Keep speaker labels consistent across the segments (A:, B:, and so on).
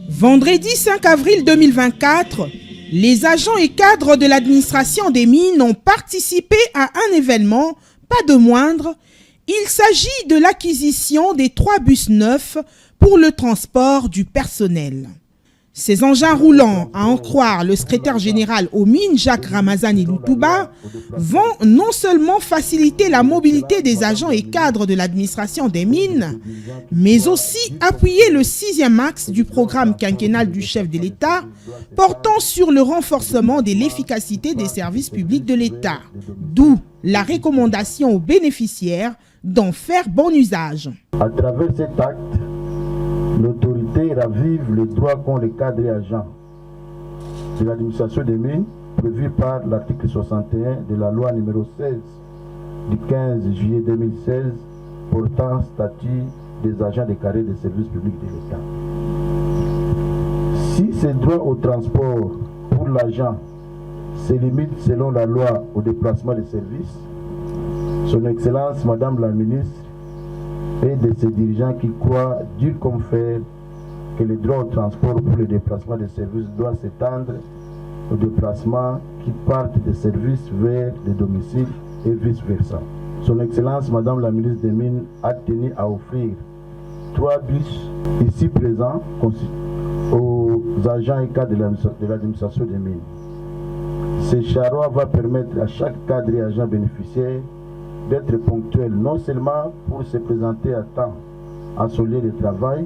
A: Vendredi 5 avril 2024, les agents et cadres de l'administration des mines ont participé à un événement, pas de moindre. Il s'agit de l'acquisition des 3 bus neufs pour le transport du personnel. Ces engins roulants, à en croire le secrétaire général aux mines, Jacques Ramazani Loutouba, vont non seulement faciliter la mobilité des agents et cadres de l'administration des mines, mais aussi appuyer le 6e axe du programme quinquennal du chef de l'État, portant sur le renforcement de l'efficacité des services publics de l'État, d'où la recommandation aux bénéficiaires d'en faire bon usage.
B: À travers cet acte, l'autorité ravive le droit qu'ont les cadres et agents de l'administration des mines prévu par l'article 61 de la loi numéro 16 du 15 juillet 2016 portant statut des agents déclarés des services publics de l'État. Si ces droits au transport pour l'agent se limitent selon la loi au déplacement des services, Son Excellence Madame la Ministre et de ces dirigeants qui croient dur comme fer que le droit au transport pour le déplacement des services doit s'étendre aux déplacements qui partent des services vers les domiciles et vice-versa. Son Excellence Madame la Ministre des Mines a tenu à offrir 3 bus ici présents aux agents et cadres de l'administration des mines. Ce charroi va permettre à chaque cadre et agent bénéficiaire d'être ponctuel, non seulement pour se présenter à temps à son lieu de travail,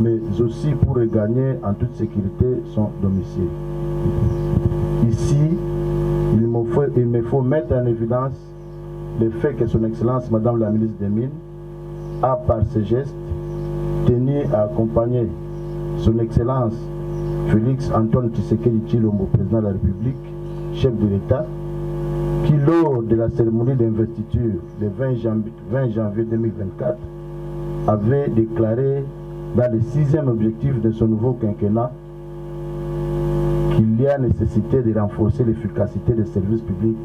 B: mais aussi pour regagner en toute sécurité son domicile. Ici, il me faut mettre en évidence le fait que Son Excellence Madame la Ministre des Mines a, par ses gestes, tenu à accompagner Son Excellence Félix Antoine Tshisekedi Tshilombo, président de la République, chef de l'État, qui, lors de la cérémonie d'investiture le 20 janvier 2024, avait déclaré dans le 6e objectif de son nouveau quinquennat qu'il y a nécessité de renforcer l'efficacité des services publics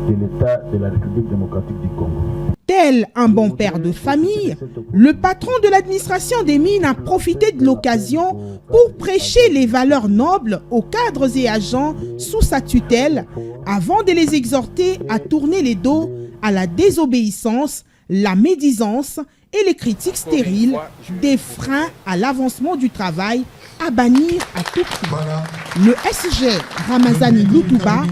B: de l'État de la République démocratique du Congo.
A: Tel un bon père de famille, le patron de l'administration des mines a profité de l'occasion pour prêcher les valeurs nobles aux cadres et agents sous sa tutelle avant de les exhorter à tourner les dos à la désobéissance, la médisance et les critiques stériles, des freins à l'avancement du travail à bannir à tout prix. Le SG Ramazani Loutouba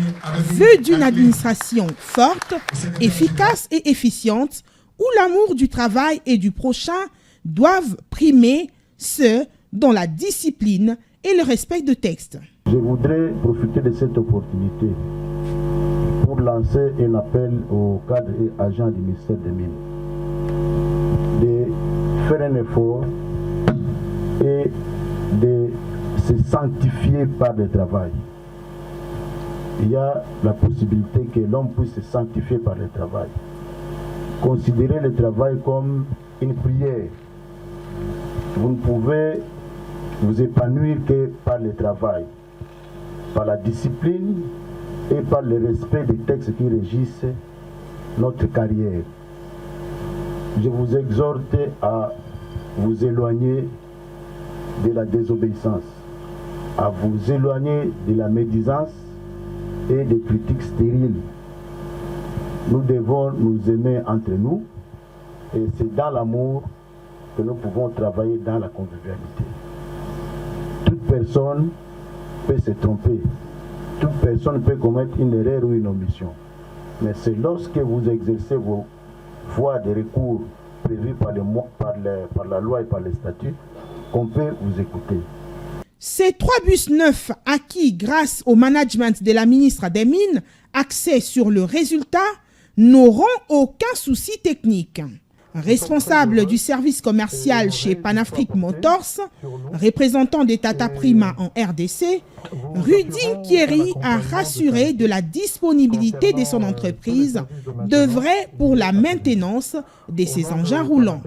A: veut d'une administration forte, efficace et efficiente où l'amour du travail et du prochain doivent primer, ce dont la discipline et le respect de texte.
B: Je voudrais profiter de cette opportunité pour lancer un appel aux cadres et agents du ministère des Mines de faire un effort et de se sanctifier par le travail. Il y a la possibilité que l'homme puisse se sanctifier par le travail. Considérez le travail comme une prière. Vous ne pouvez vous épanouir que par le travail, par la discipline et par le respect des textes qui régissent notre carrière. Je vous exhorte à vous éloigner de la désobéissance, à vous éloigner de la médisance et des critiques stériles. Nous devons nous aimer entre nous et c'est dans l'amour que nous pouvons travailler dans la convivialité. Toute personne peut se tromper, toute personne peut commettre une erreur ou une omission, mais c'est lorsque vous exercez vos voies de recours prévues par la loi et par les statuts qu'on peut vous écouter.
A: Ces 3 bus neufs acquis grâce au management de la ministre des Mines, axés sur le résultat, n'auront aucun souci technique. Responsable du service commercial chez Panafrique Motors, représentant des Tata Prima en RDC, Rudy Nkieri a rassuré de la disponibilité de son entreprise d'œuvrer pour la maintenance de ces engins roulants.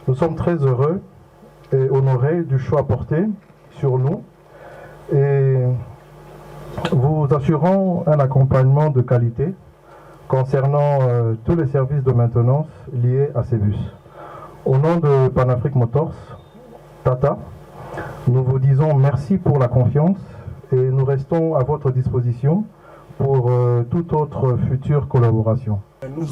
C: Nous sommes très heureux et honorés du choix porté sur nous et vous assurons un accompagnement de qualité concernant tous les services de maintenance liés à ces bus. Au nom de Panafrique Motors, Tata, nous vous disons merci pour la confiance et nous restons à votre disposition pour toute autre future collaboration.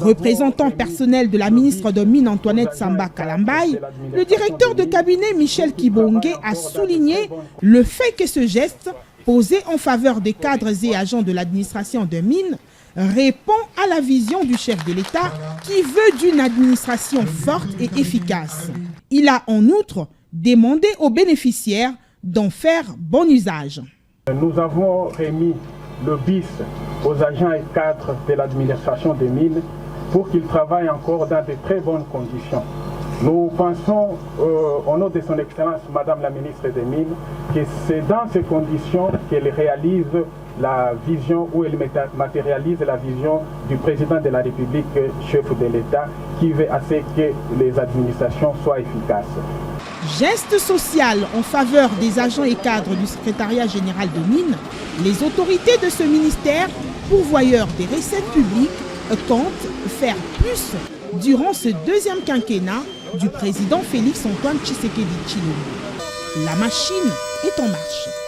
A: Représentant personnel de la ministre de Mines Antoinette Samba Kalambay, le directeur de cabinet Michel Kibonge a souligné le fait que ce geste, posé en faveur des cadres et agents de l'administration de Mines, répond à la vision du chef de l'État qui veut d'une administration forte et efficace. Il a en outre demandé aux bénéficiaires d'en faire bon usage.
D: Nous avons remis le BIS aux agents et cadres de l'administration des mines pour qu'ils travaillent encore dans de très bonnes conditions. Nous pensons, au nom de son Excellence, Madame la ministre des Mines, que c'est dans ces conditions qu'elle réalise la vision, ou elle matérialise la vision du président de la République, chef de l'État, qui veut à ce que les administrations soient efficaces.
A: Geste social en faveur des agents et cadres du secrétariat général de Mines, les autorités de ce ministère, pourvoyeurs des recettes publiques, comptent faire plus durant ce deuxième quinquennat du président Félix Antoine Tshisekedi Tshilombo. La machine est en marche.